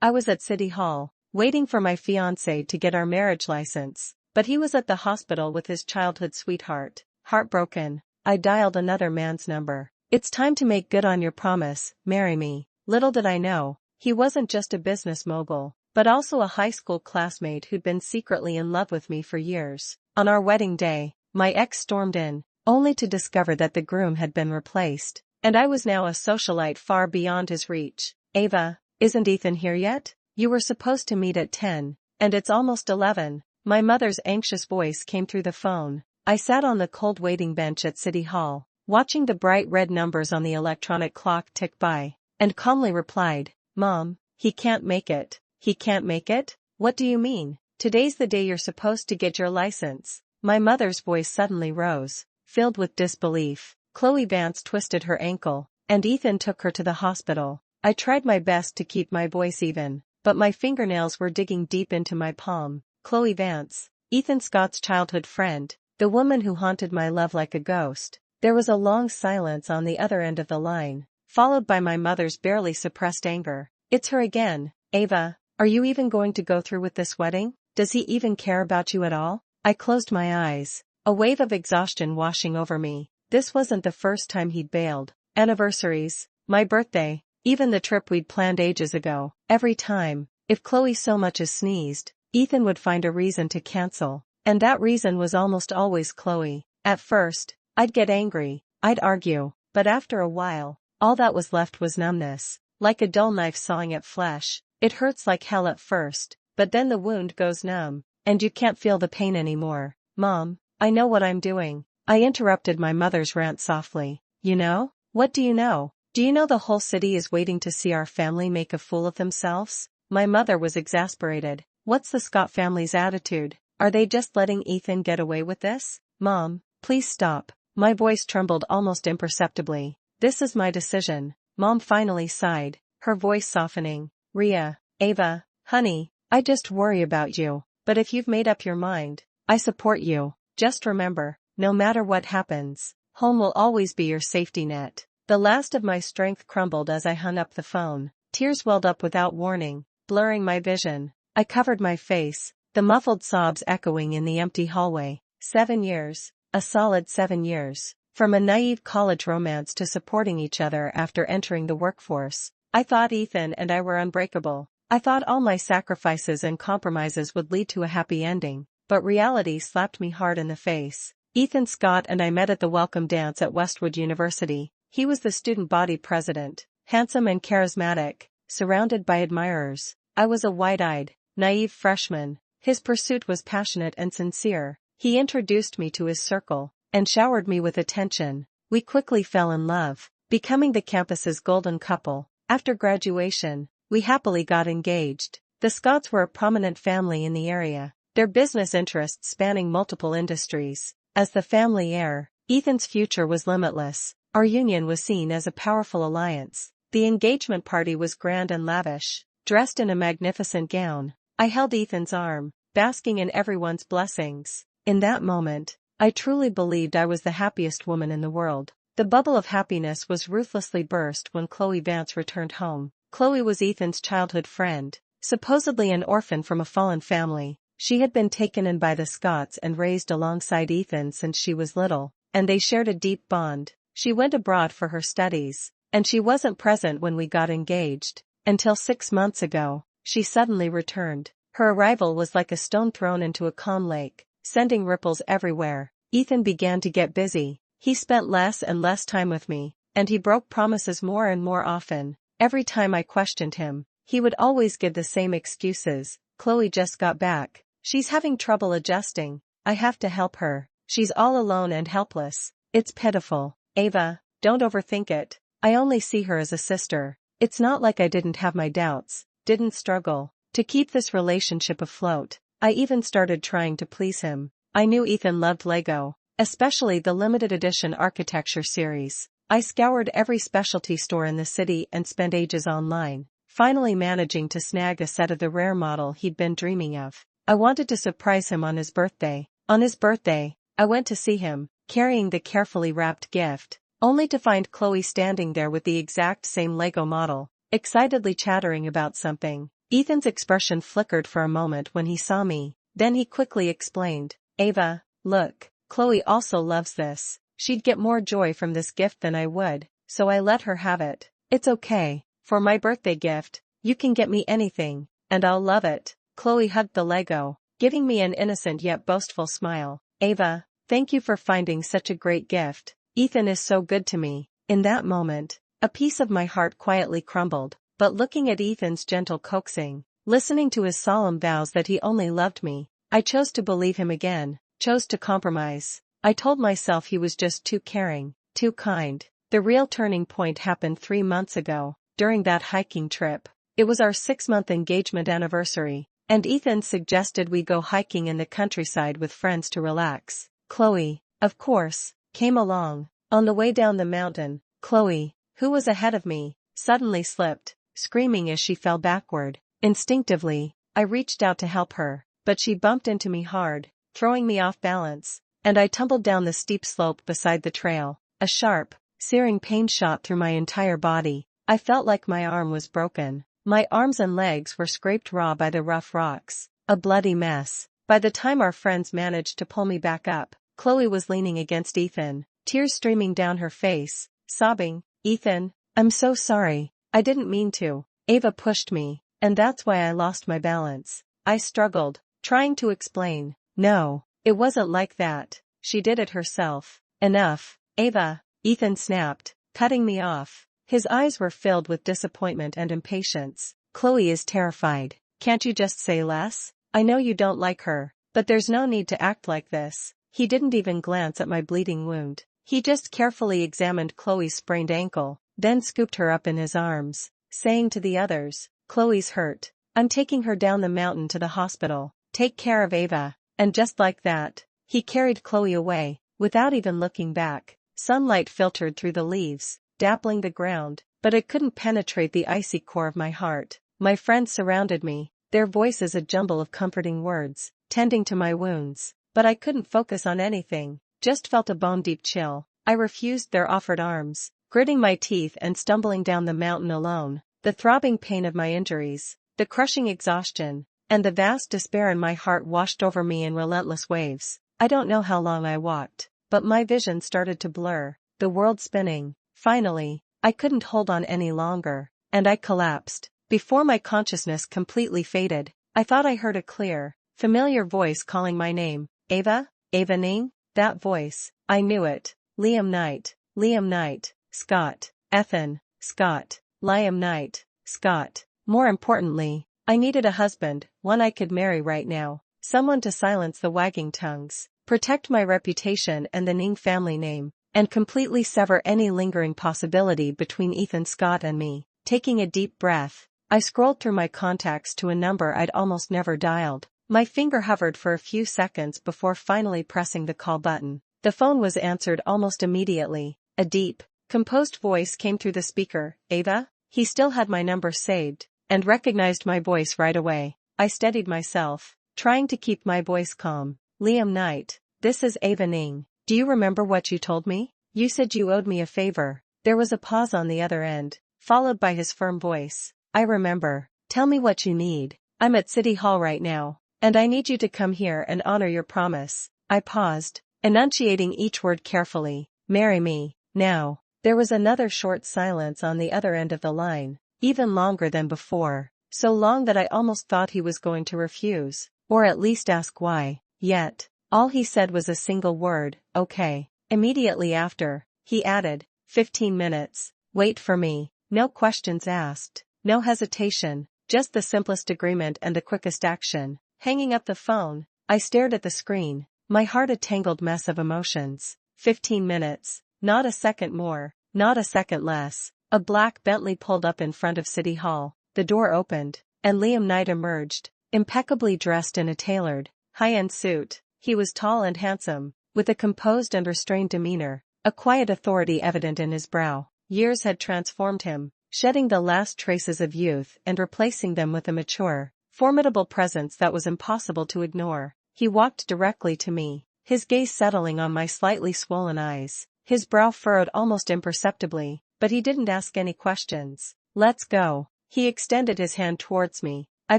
I was at City Hall, waiting for my fiancé to get our marriage license, but he was at the hospital with his childhood sweetheart. Heartbroken, I dialed another man's number. It's time to make good on your promise, marry me. Little did I know, he wasn't just a business mogul, but also a high school classmate who'd been secretly in love with me for years. On our wedding day, my ex stormed in, only to discover that the groom had been replaced, and I was now a socialite far beyond his reach. Ava, isn't Ethan here yet? You were supposed to meet at 10, and it's almost 11. My mother's anxious voice came through the phone. I sat on the cold waiting bench at City Hall, watching the bright red numbers on the electronic clock tick by, and calmly replied, Mom, he can't make it. He can't make it? What do you mean? Today's the day you're supposed to get your license. My mother's voice suddenly rose, filled with disbelief. Chloe Vance twisted her ankle, and Ethan took her to the hospital. I tried my best to keep my voice even, but my fingernails were digging deep into my palm. Chloe Vance, Ethan Scott's childhood friend, the woman who haunted my love like a ghost. There was a long silence on the other end of the line, followed by my mother's barely suppressed anger. It's her again. Ava, are you even going to go through with this wedding? Does he even care about you at all? I closed my eyes, a wave of exhaustion washing over me. This wasn't the first time he'd bailed. Anniversaries, my birthday, even the trip we'd planned ages ago. Every time, if Chloe so much as sneezed, Ethan would find a reason to cancel. And that reason was almost always Chloe. At first, I'd get angry, I'd argue, but after a while, all that was left was numbness, like a dull knife sawing at flesh. It hurts like hell at first, but then the wound goes numb, and you can't feel the pain anymore. Mom, I know what I'm doing. I interrupted my mother's rant softly. You know? What do you know? Do you know the whole city is waiting to see our family make a fool of themselves? My mother was exasperated. What's the Scott family's attitude? Are they just letting Ethan get away with this? Mom, please stop. My voice trembled almost imperceptibly. This is my decision. Mom finally sighed, her voice softening. Rhea, Ava, honey, I just worry about you, but if you've made up your mind, I support you. Just remember, no matter what happens, home will always be your safety net. The last of my strength crumbled as I hung up the phone. Tears welled up without warning, blurring my vision. I covered my face, the muffled sobs echoing in the empty hallway. 7 years, a solid 7 years, from a naive college romance to supporting each other after entering the workforce. I thought Ethan and I were unbreakable. I thought all my sacrifices and compromises would lead to a happy ending, but reality slapped me hard in the face. Ethan Scott and I met at the welcome dance at Westwood University. He was the student body president, handsome and charismatic, surrounded by admirers. I was a wide-eyed, naive freshman. His pursuit was passionate and sincere. He introduced me to his circle, and showered me with attention. We quickly fell in love, becoming the campus's golden couple. After graduation, we happily got engaged. The Scotts were a prominent family in the area, their business interests spanning multiple industries. As the family heir, Ethan's future was limitless. Our union was seen as a powerful alliance. The engagement party was grand and lavish, dressed in a magnificent gown. I held Ethan's arm, basking in everyone's blessings. In that moment, I truly believed I was the happiest woman in the world. The bubble of happiness was ruthlessly burst when Chloe Vance returned home. Chloe was Ethan's childhood friend, supposedly an orphan from a fallen family. She had been taken in by the Scotts and raised alongside Ethan since she was little, and they shared a deep bond. She went abroad for her studies, and she wasn't present when we got engaged. Until 6 months ago, she suddenly returned. Her arrival was like a stone thrown into a calm lake, sending ripples everywhere. Ethan began to get busy. He spent less and less time with me, and he broke promises more and more often. Every time I questioned him, he would always give the same excuses. Chloe just got back. She's having trouble adjusting. I have to help her. She's all alone and helpless. It's pitiful. Ava, don't overthink it. I only see her as a sister. It's not like I didn't have my doubts, didn't struggle to keep this relationship afloat. I even started trying to please him. I knew Ethan loved Lego, especially the limited edition architecture series. I scoured every specialty store in the city and spent ages online, finally managing to snag a set of the rare model he'd been dreaming of. I wanted to surprise him on his birthday. On his birthday, I went to see him, carrying the carefully wrapped gift, only to find Chloe standing there with the exact same Lego model, excitedly chattering about something. Ethan's expression flickered for a moment when he saw me, then he quickly explained, Ava, look, Chloe also loves this. She'd get more joy from this gift than I would, so I let her have it. It's okay. For my birthday gift, you can get me anything, and I'll love it. Chloe hugged the Lego, giving me an innocent yet boastful smile. Ava, thank you for finding such a great gift. Ethan is so good to me. In that moment, a piece of my heart quietly crumbled, but looking at Ethan's gentle coaxing, listening to his solemn vows that he only loved me, I chose to believe him again, chose to compromise. I told myself he was just too caring, too kind. The real turning point happened 3 months ago, during that hiking trip. It was our 6-month engagement anniversary, and Ethan suggested we go hiking in the countryside with friends to relax. Chloe, of course, came along. On the way down the mountain, Chloe, who was ahead of me, suddenly slipped, screaming as she fell backward. Instinctively, I reached out to help her, but she bumped into me hard, throwing me off balance, and I tumbled down the steep slope beside the trail. A sharp, searing pain shot through my entire body. I felt like my arm was broken. My arms and legs were scraped raw by the rough rocks. A bloody mess. By the time our friends managed to pull me back up, Chloe was leaning against Ethan, tears streaming down her face, sobbing, Ethan, I'm so sorry. I didn't mean to. Ava pushed me, and that's why I lost my balance. I struggled, trying to explain. No, it wasn't like that. She did it herself. Enough, Ava, Ethan snapped, cutting me off. His eyes were filled with disappointment and impatience. Chloe is terrified. Can't you just say less? I know you don't like her, but there's no need to act like this. He didn't even glance at my bleeding wound. He just carefully examined Chloe's sprained ankle, then scooped her up in his arms, saying to the others, Chloe's hurt. I'm taking her down the mountain to the hospital. Take care of Ava. And just like that, he carried Chloe away, without even looking back. Sunlight filtered through the leaves, dappling the ground, but it couldn't penetrate the icy core of my heart. My friends surrounded me, their voices a jumble of comforting words, tending to my wounds, but I couldn't focus on anything, just felt a bone-deep chill. I refused their offered arms, gritting my teeth and stumbling down the mountain alone. The throbbing pain of my injuries, the crushing exhaustion, and the vast despair in my heart washed over me in relentless waves. I don't know how long I walked, but my vision started to blur, the world spinning. Finally, I couldn't hold on any longer, and I collapsed. Before my consciousness completely faded, I thought I heard a clear, familiar voice calling my name. Ava? Ava Ning? That voice, I knew it. Liam Knight. Liam Knight. Scott. Ethan. Scott. Liam Knight. Scott. More importantly, I needed a husband, one I could marry right now. Someone to silence the wagging tongues, protect my reputation and the Ning family name, and completely sever any lingering possibility between Ethan Scott and me. Taking a deep breath, I scrolled through my contacts to a number I'd almost never dialed. My finger hovered for a few seconds before finally pressing the call button. The phone was answered almost immediately. A deep, composed voice came through the speaker. Ava? He still had my number saved, and recognized my voice right away. I steadied myself, trying to keep my voice calm. Liam Knight, this is Ava Ning. Do you remember what you told me? You said you owed me a favor. There was a pause on the other end, followed by his firm voice. I remember. Tell me what you need. I'm at City Hall right now, and I need you to come here and honor your promise. I paused, enunciating each word carefully. Marry me, now. There was another short silence on the other end of the line, even longer than before, so long that I almost thought he was going to refuse, or at least ask why. Yet, all he said was a single word, okay. Immediately after, he added, 15 minutes, wait for me. No questions asked, no hesitation, just the simplest agreement and the quickest action. Hanging up the phone, I stared at the screen, my heart a tangled mess of emotions. 15 minutes, not a second more, not a second less. A black Bentley pulled up in front of City Hall, the door opened, and Liam Knight emerged, impeccably dressed in a tailored, high-end suit. He was tall and handsome, with a composed and restrained demeanor, a quiet authority evident in his brow. Years had transformed him, shedding the last traces of youth and replacing them with a mature, formidable presence that was impossible to ignore. He walked directly to me, his gaze settling on my slightly swollen eyes, his brow furrowed almost imperceptibly, but he didn't ask any questions. Let's go. He extended his hand towards me, I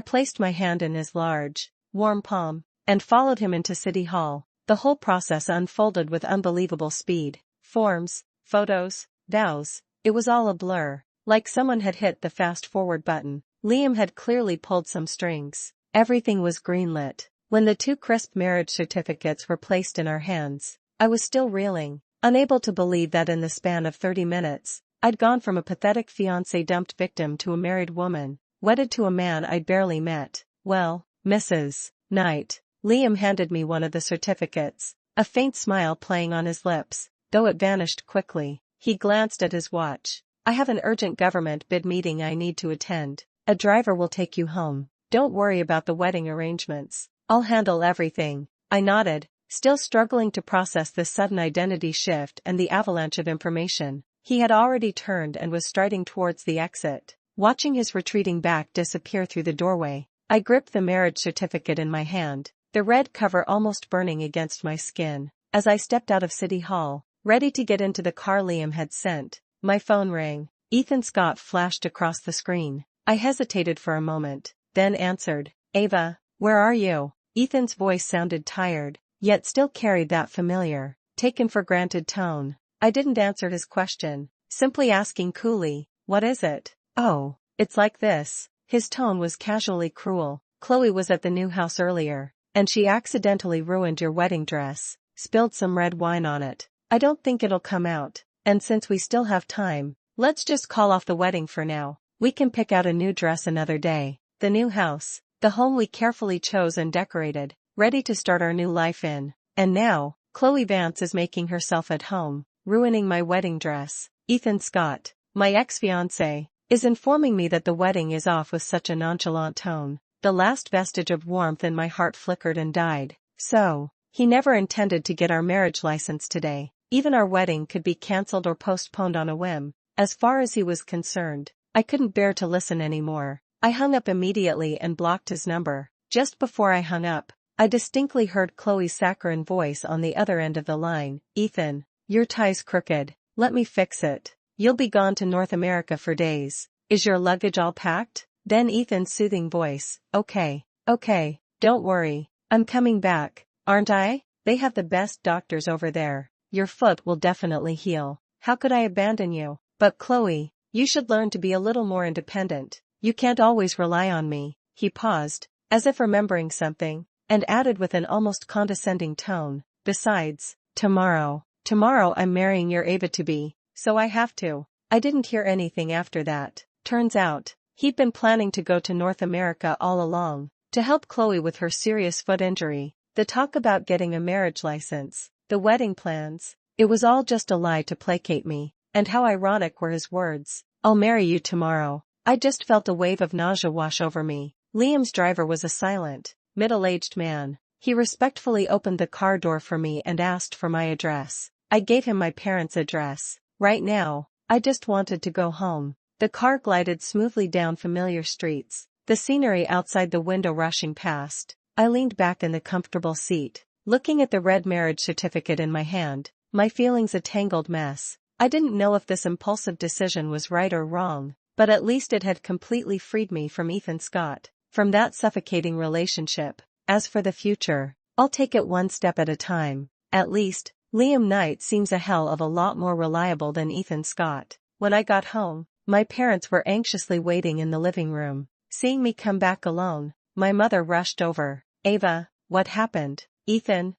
placed my hand in his large, warm palm, and followed him into City Hall. The whole process unfolded with unbelievable speed. Forms, photos, vows, it was all a blur, like someone had hit the fast-forward button. Liam had clearly pulled some strings. Everything was greenlit. When the 2 crisp marriage certificates were placed in our hands, I was still reeling, unable to believe that in the span of 30 minutes, I'd gone from a pathetic fiancé dumped victim to a married woman, wedded to a man I'd barely met. Well, Mrs. Knight. Liam handed me one of the certificates, a faint smile playing on his lips, though it vanished quickly. He glanced at his watch. I have an urgent government bid meeting I need to attend. A driver will take you home. Don't worry about the wedding arrangements. I'll handle everything. I nodded, still struggling to process this sudden identity shift and the avalanche of information. He had already turned and was striding towards the exit. Watching his retreating back disappear through the doorway, I gripped the marriage certificate in my hand, the red cover almost burning against my skin. As I stepped out of City Hall, ready to get into the car Liam had sent, my phone rang. Ethan Scott flashed across the screen. I hesitated for a moment, then answered. Ava, where are you? Ethan's voice sounded tired, yet still carried that familiar, taken-for-granted tone. I didn't answer his question, simply asking coolly, what is it? Oh, it's like this. His tone was casually cruel. Chloe was at the new house earlier, and she accidentally ruined your wedding dress, spilled some red wine on it. I don't think it'll come out, and since we still have time, let's just call off the wedding for now. We can pick out a new dress another day. The new house, the home we carefully chose and decorated, ready to start our new life in. And now, Chloe Vance is making herself at home, ruining my wedding dress. Ethan Scott, my ex-fiancé, is informing me that the wedding is off with such a nonchalant tone. The last vestige of warmth in my heart flickered and died. So, he never intended to get our marriage license today. Even our wedding could be cancelled or postponed on a whim. As far as he was concerned, I couldn't bear to listen anymore. I hung up immediately and blocked his number. Just before I hung up, I distinctly heard Chloe's saccharine voice on the other end of the line. Ethan, your tie's crooked. Let me fix it. You'll be gone to North America for days. Is your luggage all packed? Then Ethan's soothing voice. Okay, don't worry. I'm coming back, aren't I? They have the best doctors over there. Your foot will definitely heal. How could I abandon you? But Chloe, you should learn to be a little more independent. You can't always rely on me. He paused, as if remembering something, and added with an almost condescending tone. Besides, tomorrow I'm marrying your Ava-to-be, so I have to. I didn't hear anything after that. Turns out, he'd been planning to go to North America all along, to help Chloe with her serious foot injury. The talk about getting a marriage license, the wedding plans, it was all just a lie to placate me. And how ironic were his words. I'll marry you tomorrow. I just felt a wave of nausea wash over me. Liam's driver was a silent, middle-aged man. He respectfully opened the car door for me and asked for my address. I gave him my parents' address. Right now, I just wanted to go home. The car glided smoothly down familiar streets, the scenery outside the window rushing past. I leaned back in the comfortable seat, looking at the red marriage certificate in my hand, my feelings a tangled mess. I didn't know if this impulsive decision was right or wrong, but at least it had completely freed me from Ethan Scott, from that suffocating relationship. As for the future, I'll take it one step at a time. At least, Liam Knight seems a hell of a lot more reliable than Ethan Scott. When I got home, my parents were anxiously waiting in the living room. Seeing me come back alone, my mother rushed over. Ava, what happened? Ethan,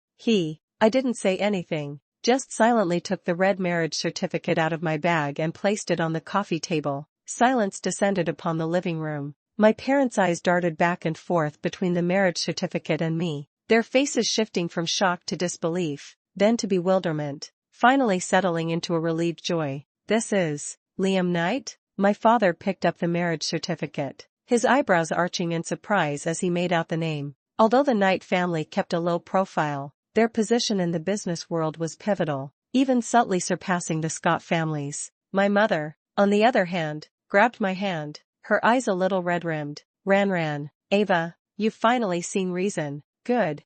I didn't say anything, just silently took the red marriage certificate out of my bag and placed it on the coffee table. Silence descended upon the living room. My parents' eyes darted back and forth between the marriage certificate and me, their faces shifting from shock to disbelief, then to bewilderment, finally settling into a relieved joy. This is Liam Knight? My father picked up the marriage certificate, his eyebrows arching in surprise as he made out the name. Although the Knight family kept a low profile, their position in the business world was pivotal, even subtly surpassing the Scott family's. My mother, on the other hand, grabbed my hand, her eyes a little red-rimmed. Ran. Ava, you've finally seen reason. Good.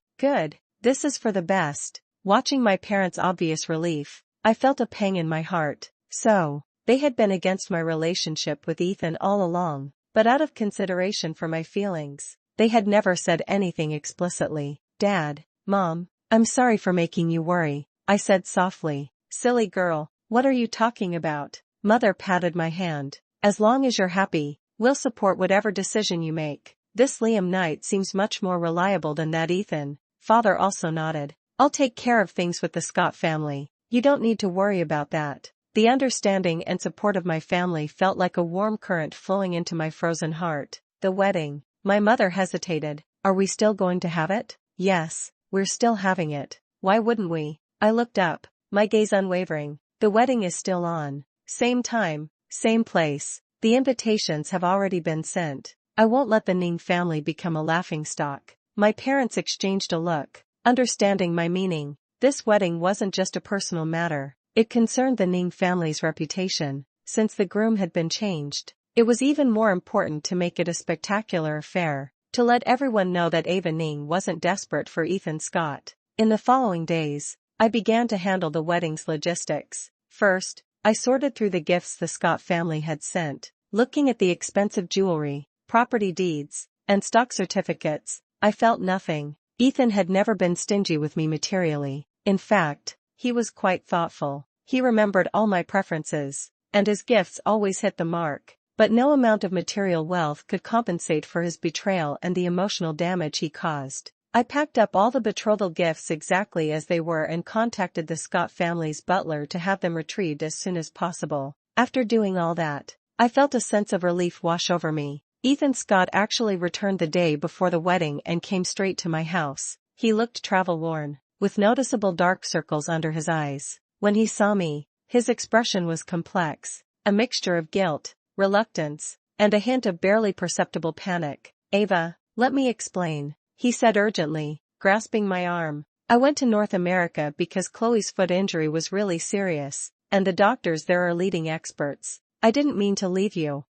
This is for the best. Watching my parents' obvious relief, I felt a pang in my heart. So, they had been against my relationship with Ethan all along. but out of consideration for my feelings, they had never said anything explicitly. "Dad, Mom, I'm sorry for making you worry," I said softly. "Silly girl, what are you talking about?" Mother patted my hand. "As long as you're happy, we'll support whatever decision you make. This Liam Knight seems much more reliable than that Ethan." Father also nodded. "I'll take care of things with the Scott family. You don't need to worry about that." The understanding and support of my family felt like a warm current flowing into my frozen heart. The wedding. My mother hesitated. "Are we still going to have it?" "Yes, we're still having it. Why wouldn't we?" I looked up, my gaze unwavering. "The wedding is still on. Same time, same place. The invitations have already been sent. I won't let the Ning family become a laughingstock." My parents exchanged a look, understanding my meaning. This wedding wasn't just a personal matter. It concerned the Ning family's reputation. Since the groom had been changed, it was even more important to make it a spectacular affair, to let everyone know that Ava Ning wasn't desperate for Ethan Scott. In the following days, I began to handle the wedding's logistics. First, I sorted through the gifts the Scott family had sent, looking at the expensive jewelry, property deeds, and stock certificates. I felt nothing. Ethan had never been stingy with me materially. In fact, he was quite thoughtful. He remembered all my preferences, and his gifts always hit the mark. But no amount of material wealth could compensate for his betrayal and the emotional damage he caused. I packed up all the betrothal gifts exactly as they were and contacted the Scott family's butler to have them retrieved as soon as possible. After doing all that, I felt a sense of relief wash over me. Ethan Scott actually returned the day before the wedding and came straight to my house. He looked travel-worn, with noticeable dark circles under his eyes. When he saw me, his expression was complex, a mixture of guilt, reluctance, and a hint of barely perceptible panic. "Ava, let me explain," he said urgently, grasping my arm. "I went to North America because Chloe's foot injury was really serious, and the doctors there are leading experts. I didn't mean to leave you."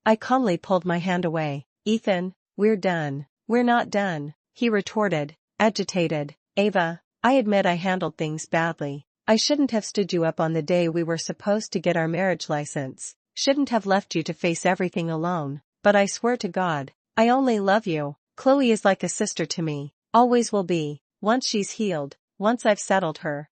I calmly pulled my hand away. "Ethan, we're done." "We're not done," he retorted, agitated. "Ava, I admit I handled things badly. I shouldn't have stood you up on the day we were supposed to get our marriage license. Shouldn't have left you to face everything alone. But I swear to God, I only love you. Chloe is like a sister to me. Always will be. Once she's healed, once I've settled her,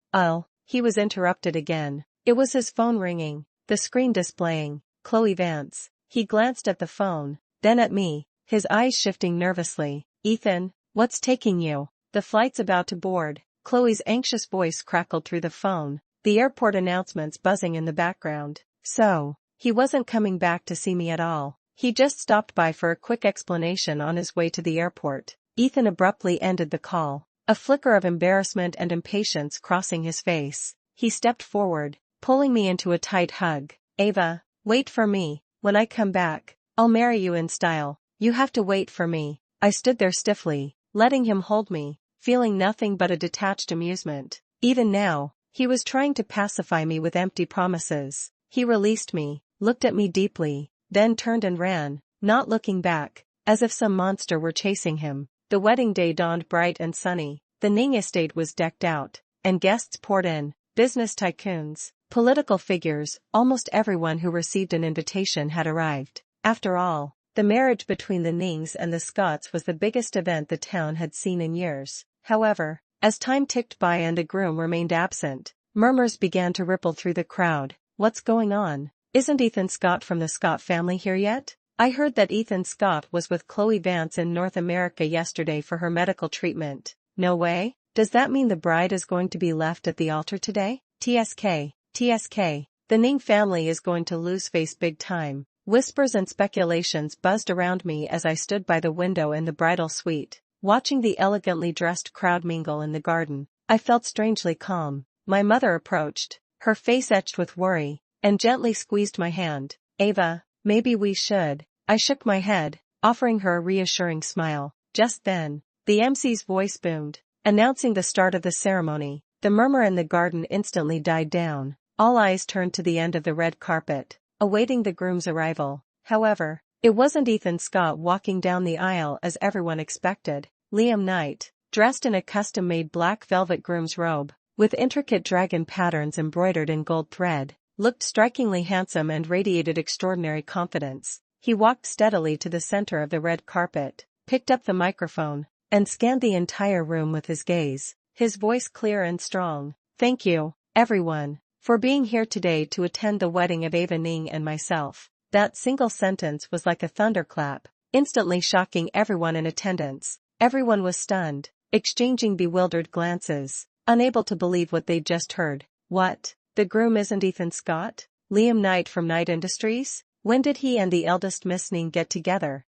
He was interrupted again. It was his phone ringing, the screen displaying, "Chloe Vance." He glanced at the phone, then at me, his eyes shifting nervously. "Ethan, what's taking you?" "The flight's about to board." Chloe's anxious voice crackled through the phone, the airport announcements buzzing in the background. So, he wasn't coming back to see me at all. He just stopped by for a quick explanation on his way to the airport. Ethan abruptly ended the call, a flicker of embarrassment and impatience crossing his face. He stepped forward, pulling me into a tight hug. "Ava, wait for me. When I come back, I'll marry you in style. You have to wait for me." I stood there stiffly, letting him hold me, feeling nothing but a detached amusement. Even now, he was trying to pacify me with empty promises. He released me, looked at me deeply, then turned and ran, not looking back, as if some monster were chasing him. The wedding day dawned bright and sunny. The Ning estate was decked out, and guests poured in, business tycoons, political figures, almost everyone who received an invitation had arrived. After all, the marriage between the Nings and the Scotts was the biggest event the town had seen in years. However, as time ticked by and the groom remained absent, murmurs began to ripple through the crowd. "What's going on? Isn't Ethan Scott from the Scott family here yet? I heard that Ethan Scott was with Chloe Vance in North America yesterday for her medical treatment." "No way? Does that mean the bride is going to be left at the altar today?" TSK, the Ning family is going to lose face big time." Whispers and speculations buzzed around me as I stood by the window in the bridal suite, watching the elegantly dressed crowd mingle in the garden. I felt strangely calm. My mother approached, her face etched with worry, and gently squeezed my hand. "Ava, maybe we should." I shook my head, offering her a reassuring smile. Just then, the MC's voice boomed, announcing the start of the ceremony. The murmur in the garden instantly died down. All eyes turned to the end of the red carpet, awaiting the groom's arrival. However, it wasn't Ethan Scott walking down the aisle as everyone expected. Liam Knight, dressed in a custom-made black velvet groom's robe, with intricate dragon patterns embroidered in gold thread, looked strikingly handsome and radiated extraordinary confidence. He walked steadily to the center of the red carpet, picked up the microphone, and scanned the entire room with his gaze, his voice clear and strong. "Thank you, everyone, for being here today to attend the wedding of Ava Ning and myself." That single sentence was like a thunderclap, instantly shocking everyone in attendance. Everyone was stunned, exchanging bewildered glances, unable to believe what they'd just heard. What? The groom isn't Ethan Scott? Liam Knight from Knight Industries? When did he and the eldest Miss Ning get together?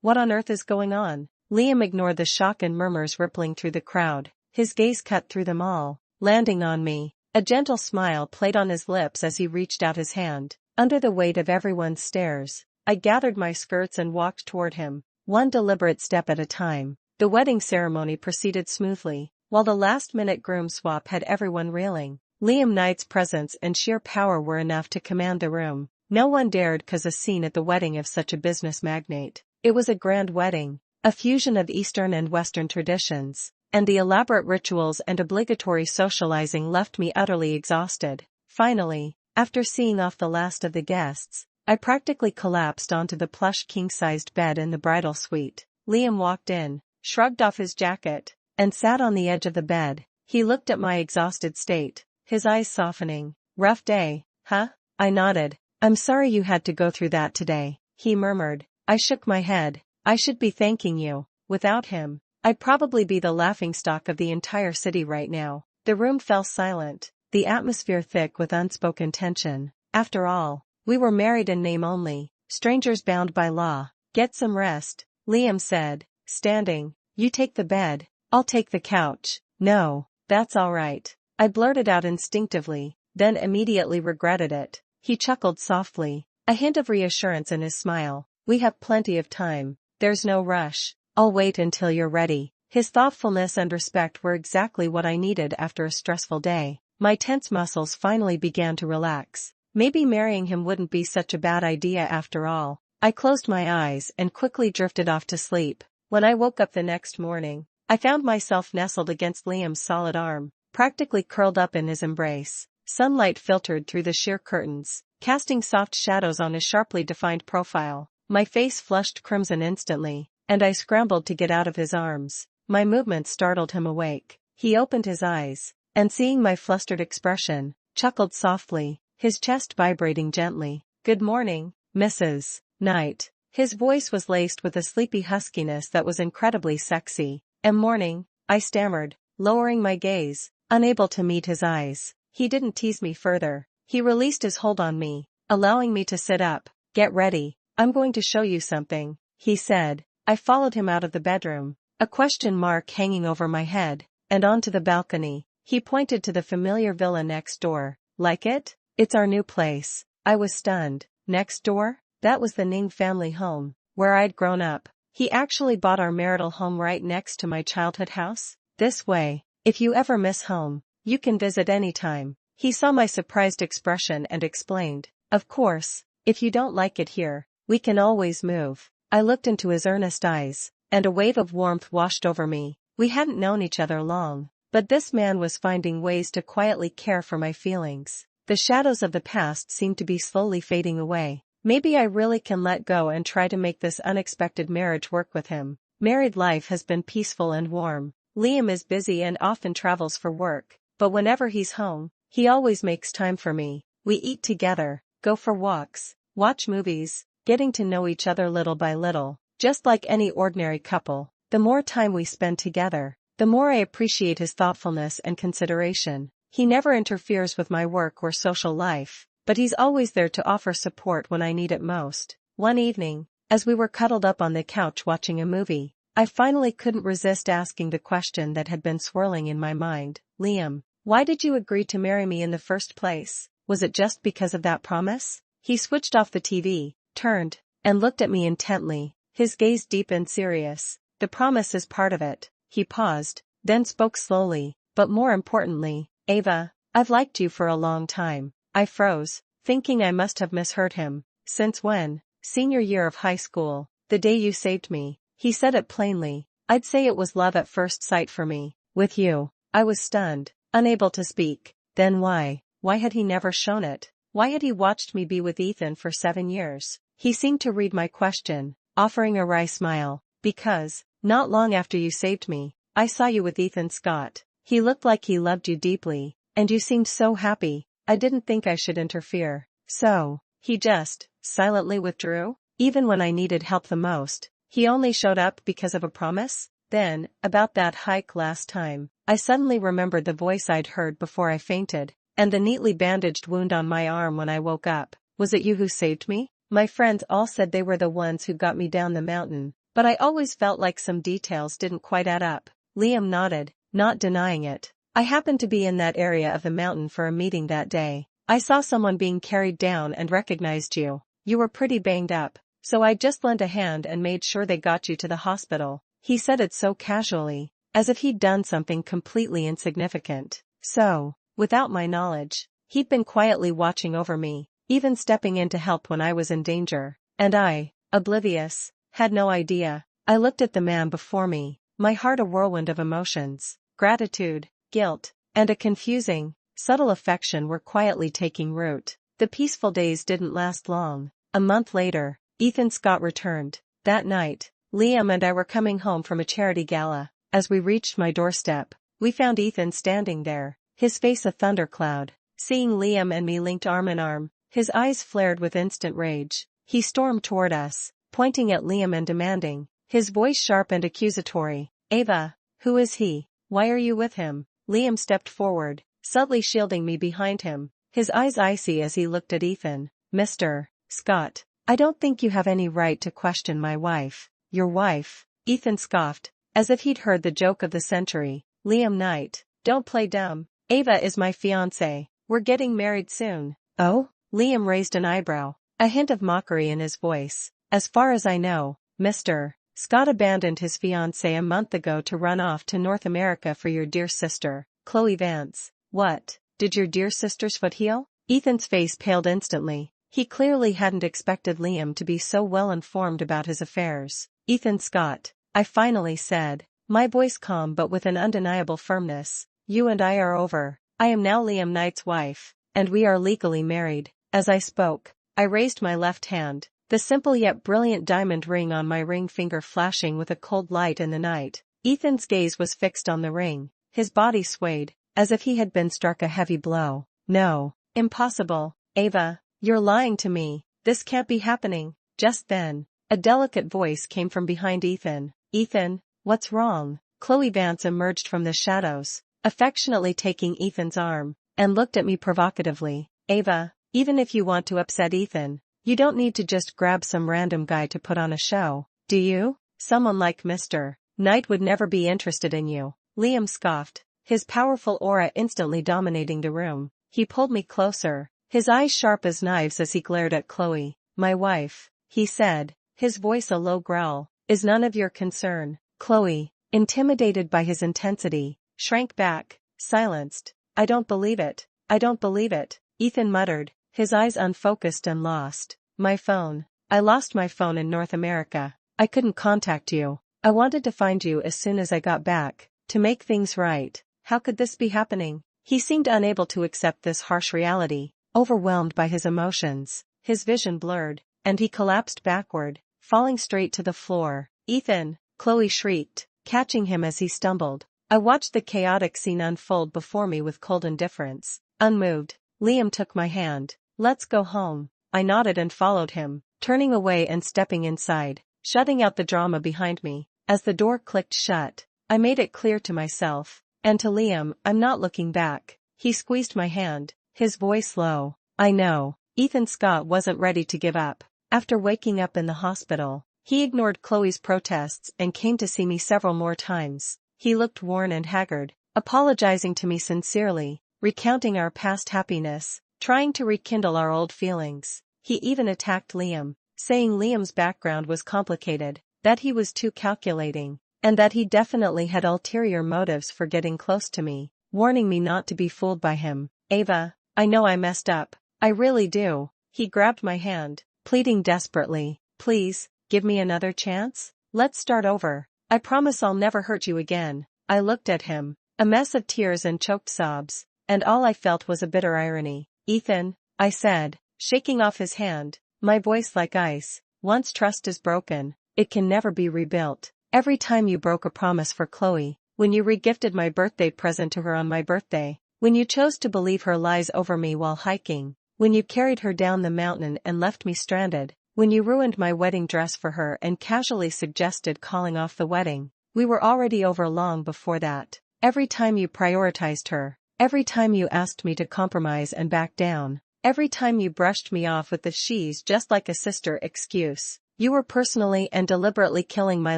What on earth is going on? Liam ignored the shock and murmurs rippling through the crowd. His gaze cut through them all, landing on me. A gentle smile played on his lips as he reached out his hand. Under the weight of everyone's stares, I gathered my skirts and walked toward him, one deliberate step at a time. The wedding ceremony proceeded smoothly, while the last-minute groom swap had everyone reeling. Liam Knight's presence and sheer power were enough to command the room. No one dared cause a scene at the wedding of such a business magnate. It was a grand wedding, a fusion of Eastern and Western traditions, and the elaborate rituals and obligatory socializing left me utterly exhausted. Finally, after seeing off the last of the guests, I practically collapsed onto the plush king-sized bed in the bridal suite. Liam walked in, shrugged off his jacket, and sat on the edge of the bed. He looked at my exhausted state, his eyes softening. "Rough day, huh?" I nodded. "I'm sorry you had to go through that today," he murmured. I shook my head. "I should be thanking you. Without him, I'd probably be the laughingstock of the entire city right now." The room fell silent, the atmosphere thick with unspoken tension. After all, we were married in name only, strangers bound by law. "Get some rest," Liam said, standing. "You take the bed, I'll take the couch." "No, that's all right," I blurted out instinctively, then immediately regretted it. He chuckled softly, a hint of reassurance in his smile. "We have plenty of time. There's no rush. I'll wait until you're ready." His thoughtfulness and respect were exactly what I needed after a stressful day. My tense muscles finally began to relax. Maybe marrying him wouldn't be such a bad idea after all. I closed my eyes and quickly drifted off to sleep. When I woke up the next morning, I found myself nestled against Liam's solid arm, practically curled up in his embrace. Sunlight filtered through the sheer curtains, casting soft shadows on his sharply defined profile. My face flushed crimson instantly, and I scrambled to get out of his arms. My movement startled him awake. He opened his eyes, and seeing my flustered expression, chuckled softly, his chest vibrating gently. "Good morning, Mrs. Knight." His voice was laced with a sleepy huskiness that was incredibly sexy. "Morning," I stammered, lowering my gaze, unable to meet his eyes. He didn't tease me further. He released his hold on me, allowing me to sit up. "Get ready, I'm going to show you something," he said. I followed him out of the bedroom, a question mark hanging over my head, and onto the balcony. He pointed to the familiar villa next door. "Like it? It's our new place." I was stunned. Next door? That was the Ning family home, where I'd grown up. He actually bought our marital home right next to my childhood house? "This way. If you ever miss home, you can visit anytime." He saw my surprised expression and explained, "Of course, if you don't like it here, we can always move." I looked into his earnest eyes, and a wave of warmth washed over me. We hadn't known each other long, but this man was finding ways to quietly care for my feelings. The shadows of the past seemed to be slowly fading away. Maybe I really can let go and try to make this unexpected marriage work with him. Married life has been peaceful and warm. Liam is busy and often travels for work, but whenever he's home, he always makes time for me. We eat together, go for walks, watch movies, getting to know each other little by little, just like any ordinary couple. The more time we spend together, the more I appreciate his thoughtfulness and consideration. He never interferes with my work or social life, but he's always there to offer support when I need it most. One evening, as we were cuddled up on the couch watching a movie, I finally couldn't resist asking the question that had been swirling in my mind. "Liam, why did you agree to marry me in the first place? Was it just because of that promise?" He switched off the TV, turned, and looked at me intently, his gaze deep and serious. "The promise is part of it." He paused, then spoke slowly, "But more importantly, Ava, I've liked you for a long time." I froze, thinking I must have misheard him. "Since when?" "Senior year of high school, the day you saved me." He said it plainly. I'd say it was love at first sight for me. "With you." I was stunned, unable to speak. Then why? Why had he never shown it? Why had he watched me be with Ethan for 7 years? He seemed to read my question, offering a wry smile. Because, not long after you saved me, I saw you with Ethan Scott. He looked like he loved you deeply, and you seemed so happy. I didn't think I should interfere. So, he just silently withdrew? Even when I needed help the most, he only showed up because of a promise? Then, about that hike last time, I suddenly remembered the voice I'd heard before I fainted, and the neatly bandaged wound on my arm when I woke up. Was it you who saved me? My friends all said they were the ones who got me down the mountain, but I always felt like some details didn't quite add up. Liam nodded, not denying it. I happened to be in that area of the mountain for a meeting that day. I saw someone being carried down and recognized you. You were pretty banged up, so I just lent a hand and made sure they got you to the hospital. He said it so casually, as if he'd done something completely insignificant. So, without my knowledge, he'd been quietly watching over me, even stepping in to help when I was in danger. And I, oblivious, had no idea. I looked at the man before me, my heart a whirlwind of emotions. Gratitude, guilt, and a confusing, subtle affection were quietly taking root. The peaceful days didn't last long. A month later, Ethan Scott returned. That night, Liam and I were coming home from a charity gala. As we reached my doorstep, we found Ethan standing there, his face a thundercloud. Seeing Liam and me linked arm in arm, his eyes flared with instant rage. He stormed toward us, pointing at Liam and demanding, his voice sharp and accusatory, "Ava, who is he? Why are you with him?" Liam stepped forward, subtly shielding me behind him, his eyes icy as he looked at Ethan. "Mr. Scott, I don't think you have any right to question my wife." "Your wife?" Ethan scoffed, as if he'd heard the joke of the century. "Liam Knight, don't play dumb. Ava is my fiancée. We're getting married soon." "Oh?" Liam raised an eyebrow, a hint of mockery in his voice. "As far as I know, Mr. Scott abandoned his fiancée a month ago to run off to North America for your dear sister, Chloe Vance." "What? Did your dear sister's foot heal?" Ethan's face paled instantly. He clearly hadn't expected Liam to be so well informed about his affairs. "Ethan Scott," I finally said, my voice calm but with an undeniable firmness, "you and I are over. I am now Liam Knight's wife, and we are legally married." As I spoke, I raised my left hand, the simple yet brilliant diamond ring on my ring finger flashing with a cold light in the night. Ethan's gaze was fixed on the ring, his body swayed, as if he had been struck a heavy blow. "No, impossible, Ava, you're lying to me, this can't be happening." Just then, a delicate voice came from behind Ethan. "Ethan, what's wrong?" Chloe Vance emerged from the shadows, affectionately taking Ethan's arm, and looked at me provocatively. "Ava, even if you want to upset Ethan, you don't need to just grab some random guy to put on a show, do you? Someone like Mr. Knight would never be interested in you." Liam scoffed, his powerful aura instantly dominating the room. He pulled me closer, his eyes sharp as knives as he glared at Chloe. "My wife," he said, his voice a low growl, "is none of your concern." Chloe, intimidated by his intensity, shrank back, silenced. "I don't believe it. I don't believe it," Ethan muttered, his eyes unfocused and lost. "My phone. I lost my phone in North America. I couldn't contact you. I wanted to find you as soon as I got back, to make things right. How could this be happening?" He seemed unable to accept this harsh reality, overwhelmed by his emotions. His vision blurred, and he collapsed backward, falling straight to the floor. "Ethan!" Chloe shrieked, catching him as he stumbled. I watched the chaotic scene unfold before me with cold indifference. Unmoved, Liam took my hand. "Let's go home." I nodded and followed him, turning away and stepping inside, shutting out the drama behind me. As the door clicked shut, I made it clear to myself, and to Liam, I'm not looking back. He squeezed my hand, his voice low. "I know." Ethan Scott wasn't ready to give up. After waking up in the hospital, he ignored Chloe's protests and came to see me several more times. He looked worn and haggard, apologizing to me sincerely, recounting our past happiness, trying to rekindle our old feelings. He even attacked Liam, saying Liam's background was complicated, that he was too calculating, and that he definitely had ulterior motives for getting close to me, warning me not to be fooled by him. "Ava, I know I messed up. I really do." He grabbed my hand, pleading desperately, "Please, give me another chance. Let's start over. I promise I'll never hurt you again." I looked at him, a mess of tears and choked sobs, and all I felt was a bitter irony. "Ethan," I said, shaking off his hand, my voice like ice. Once trust is broken, it can never be rebuilt. Every time you broke a promise for Chloe, when you regifted my birthday present to her on my birthday, when you chose to believe her lies over me while hiking, when you carried her down the mountain and left me stranded, when you ruined my wedding dress for her and casually suggested calling off the wedding, we were already over long before that. Every time you prioritized her, every time you asked me to compromise and back down, every time you brushed me off with the "she's just like a sister" excuse, you were personally and deliberately killing my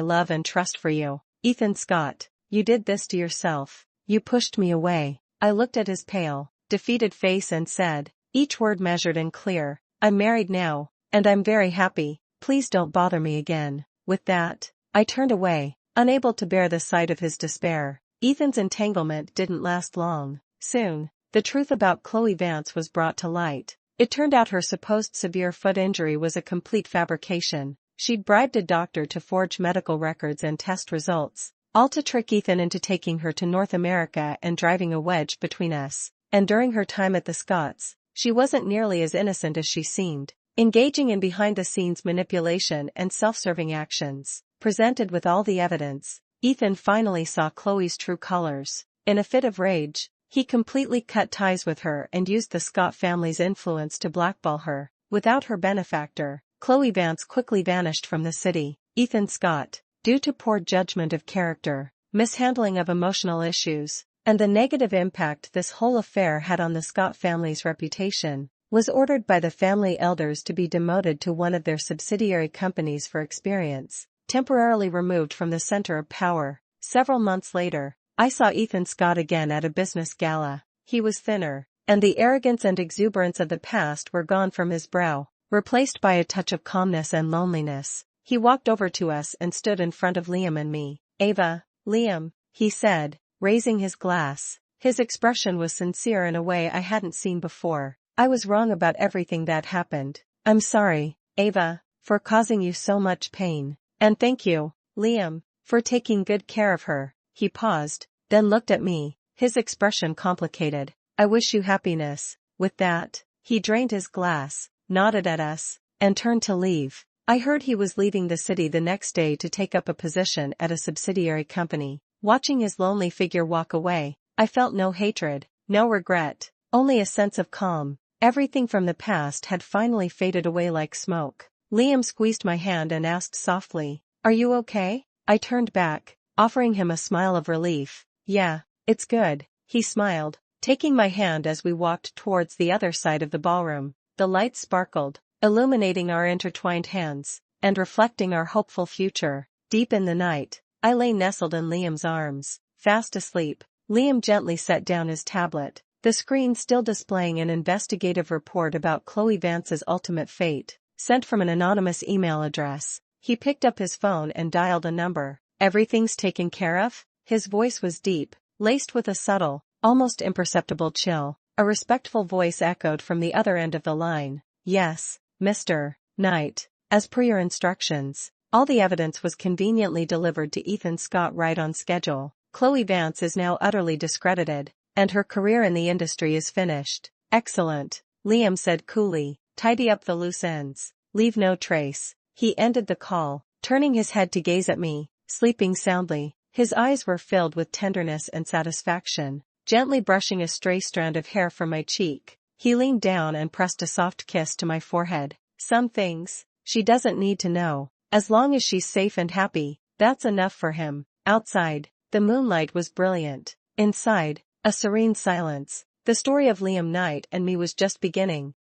love and trust for you. Ethan Scott, you did this to yourself. You pushed me away. I looked at his pale, defeated face and said, each word measured and clear, I'm married now, and I'm very happy. Please don't bother me again. With that, I turned away, unable to bear the sight of his despair. Ethan's entanglement didn't last long. Soon, the truth about Chloe Vance was brought to light. It turned out her supposed severe foot injury was a complete fabrication. She'd bribed a doctor to forge medical records and test results, all to trick Ethan into taking her to North America and driving a wedge between us. And during her time at the Scotts, she wasn't nearly as innocent as she seemed, engaging in behind-the-scenes manipulation and self-serving actions. Presented with all the evidence, Ethan finally saw Chloe's true colors. In a fit of rage, he completely cut ties with her and used the Scott family's influence to blackball her. Without her benefactor, Chloe Vance quickly vanished from the city. Ethan Scott, due to poor judgment of character, mishandling of emotional issues, and the negative impact this whole affair had on the Scott family's reputation, was ordered by the family elders to be demoted to one of their subsidiary companies for experience, temporarily removed from the center of power. Several months later, I saw Ethan Scott again at a business gala. He was thinner, and the arrogance and exuberance of the past were gone from his brow, replaced by a touch of calmness and loneliness. He walked over to us and stood in front of Liam and me. Ava, Liam, he said, raising his glass. His expression was sincere in a way I hadn't seen before. I was wrong about everything that happened. I'm sorry, Ava, for causing you so much pain. And thank you, Liam, for taking good care of her. He paused, then looked at me, his expression complicated. I wish you happiness. With that, he drained his glass, nodded at us, and turned to leave. I heard he was leaving the city the next day to take up a position at a subsidiary company. Watching his lonely figure walk away, I felt no hatred, no regret, only a sense of calm. Everything from the past had finally faded away like smoke. Liam squeezed my hand and asked softly, "Are you okay?" I turned back, offering him a smile of relief. "Yeah, it's good," he smiled, taking my hand as we walked towards the other side of the ballroom. The lights sparkled, illuminating our intertwined hands, and reflecting our hopeful future. Deep in the night, I lay nestled in Liam's arms, fast asleep. Liam gently set down his tablet, the screen still displaying an investigative report about Chloe Vance's ultimate fate, sent from an anonymous email address. He picked up his phone and dialed a number. "Everything's taken care of?" His voice was deep, laced with a subtle, almost imperceptible chill. A respectful voice echoed from the other end of the line. "Yes, Mr. Knight, as per your instructions." All the evidence was conveniently delivered to Ethan Scott right on schedule. Chloe Vance is now utterly discredited, and her career in the industry is finished. "Excellent," Liam said coolly. "Tidy up the loose ends. Leave no trace." He ended the call, turning his head to gaze at me, sleeping soundly. His eyes were filled with tenderness and satisfaction. Gently brushing a stray strand of hair from my cheek, he leaned down and pressed a soft kiss to my forehead. "Some things she doesn't need to know. As long as she's safe and happy, that's enough for him." Outside, the moonlight was brilliant. Inside, a serene silence. The story of Liam Knight and me was just beginning.